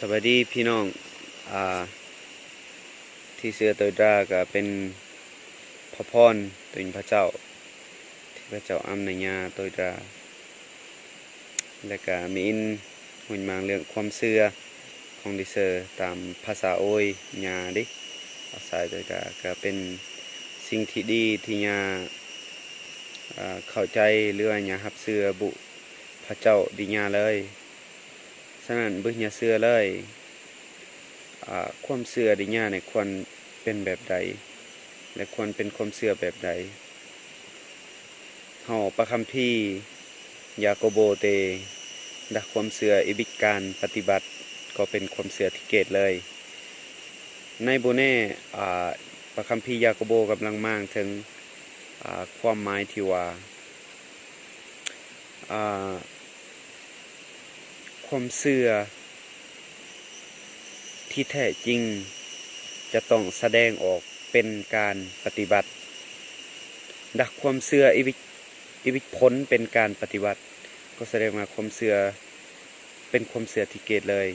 สวัสดีพี่น้องอ่าที่เสือตัวดาก็เป็นพระพรตัวพระเจ้าที่พระเจ้าอำนาญาตัวดาและก็มีอินหุ่นมางเรื่องความเชื่อของดิเซอร์ตามภาษาโอยญาดิอาศัยตัวดาก็เป็นสิ่งที่ดีที่ญาเข้าใจหรือว่าญารับเชื่อบุพระเจ้าดีญาเลยฉะนั้นบึญาเชื่อเลยความเชื่อดิญาเนี่ยควรเป็นแบบใดและควรเป็นความเชื่อแบบใดเฮาประคัมภีร์ยาโกโบเตดักความเชื่ออิบิการปฏิบัติก็เป็นความเชื่อที่เกตเลยในโบเน่ประคัมภีร์ยาโกโบกำลังมางถึงความหมายที่ว่าความเชื่อที่แท้จริงจะต้องแสดงออกเป็นการปฏิบัติดักความเชื่ออิบิผลเป็นการปฏิบัติก็แสดงว่าความเชื่อเป็นความเชื่อที่เกตเลย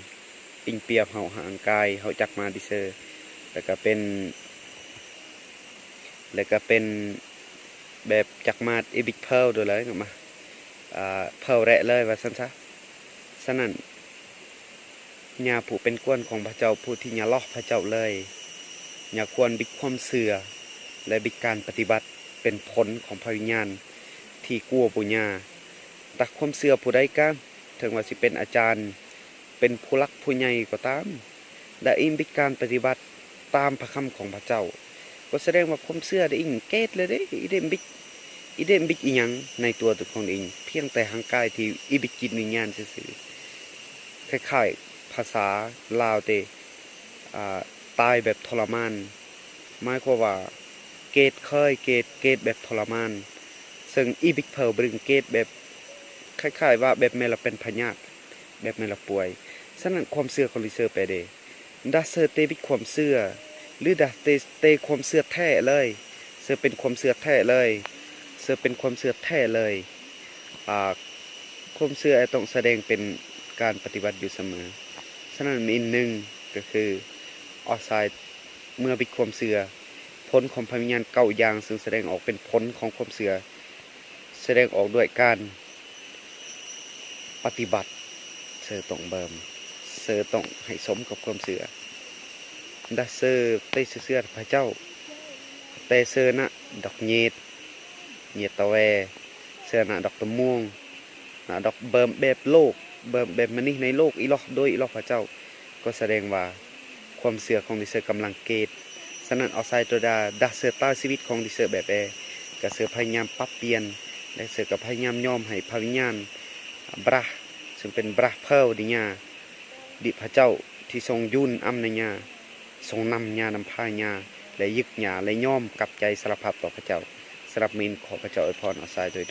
อิงเปียบเฮาห่างกายเฮาจักมาดิเซอร์แล้วก็เป็นแบบจักมาอิบิเพลด้วยเลยมาเพลแระเลยว่าซั่นซะฉะนั้นญาผู้เป็นก้นของพระเจ้าผู้ที่ญาล้อพระเจ้าเลยญาควรบิดความเสื่อและบิดการปฏิบัติเป็นผลของพระวิญญาณที่กู้ปุญญาตักความเสื่อผู้ใดก็ถึงว่าสิเป็นอาจารย์เป็นผู้รักผู้ใหญ่ก็ตามและอิงบิดการปฏิบัติตามพระคำของพระเจ้าก็แสดงว่าความเสื่อได้อิงเกตเลยเด้อีเดมบิกอีหยังในตัวของเองเพียงแต่ห่างกายที่อิบิจิตวิญญาณซื่อๆคล้ายๆภาษาลาวเตตายแบบทรมานหมายความว่าเกตแบบทรมานซึ่งอีบิกเพลบรึงเกตแบบคล้ายๆว่าแบบแม่ละเป็นพญาติแบบแม่ละป่วยฉะนั้นความเชื่อของลิเซอร์ไปเดดาเซอร์เตบิกความเชื่อหรือดาเตความเชื่อแท้เลยเชื่อเป็นความเชื่อแท้เลยเชื่อเป็นความเชื่อแท้เลยความเชื่อต้องแสดงเป็นการปฏิบัติอยู่เสมอฉะนั้นมีหนึ่งก็คือออไซด์เมื่อบิดความเชื่อผลของพระวิญญาณเก่าอย่างซึ่งแสดงออกเป็นผลของความเชื่อแสดงออกด้วยการปฏิบัติเสือต้องเบิ่มเสือต้องให้สมกับความเชื่อดัเสือเตเสือพระเจ้าเตเสือนะดอกเงียดตะแวเสือนะดอกตะม่วงนะดอกเบิ่มแบบโลกเบิ่มแบบมันนี่ในโลกอีหลอกโดยอีหลอกพระเจ้าก็แสดงว่าความเชื่อของดิเซอร์กำลังเกตฉะนั้นเอาไซตัวดาเสือต้าชีวิตของดิเซอร์แบบกระเสือพยายามปรับเปลี่ยนและเสือกับพยายามยอมให้พระวิญญาณบราซึ่งเป็นบราเพลดิญาดิพระเจ้าที่ทรงยุ่นอำนาญาทรงนำญานำพาญาและยึกญาและย่อมกับใจสารภาพต่อพระเจ้าสำหรับมินขอพระเจ้าอวยพรเอาไซตัว